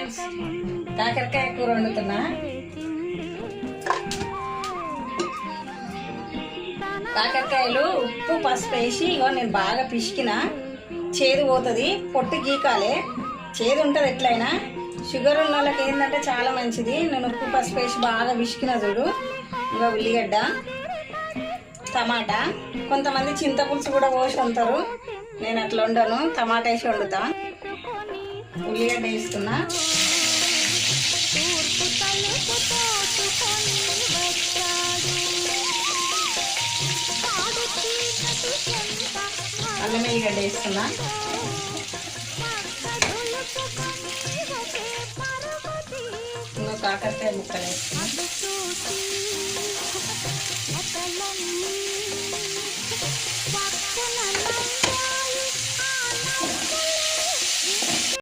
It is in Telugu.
ఫ్రెండ్స్, కాకరకాయ కూర వండుతున్నా. కాకరకాయలు ఉప్పు పసుపు వేసి ఇగో నేను బాగా పిసికిన. చేదు పోతుంది, పొట్టు గీకాలే. చేదు ఉంటుంది ఎట్లయినా. షుగర్ ఉన్న వాళ్ళకి ఏంటంటే చాలా మంచిది. నేను ఉప్పు పసుపు వేసి బాగా పిసికిన చూడు. ఇంకా ఉల్లిగడ్డ, టమాటా, కొంతమంది చింతపులుసు కూడా పోసి వండుతారు. నేను అట్లా వండను, టమాటా వేసి వండుతా. ఉల్లిగడ్డ వేస్తున్నా. అల్లం ఎల్లిగడ్డ వేస్తున్నా. ఇంకా కాకరకాయ ముక్కలు వేస్తున్నా.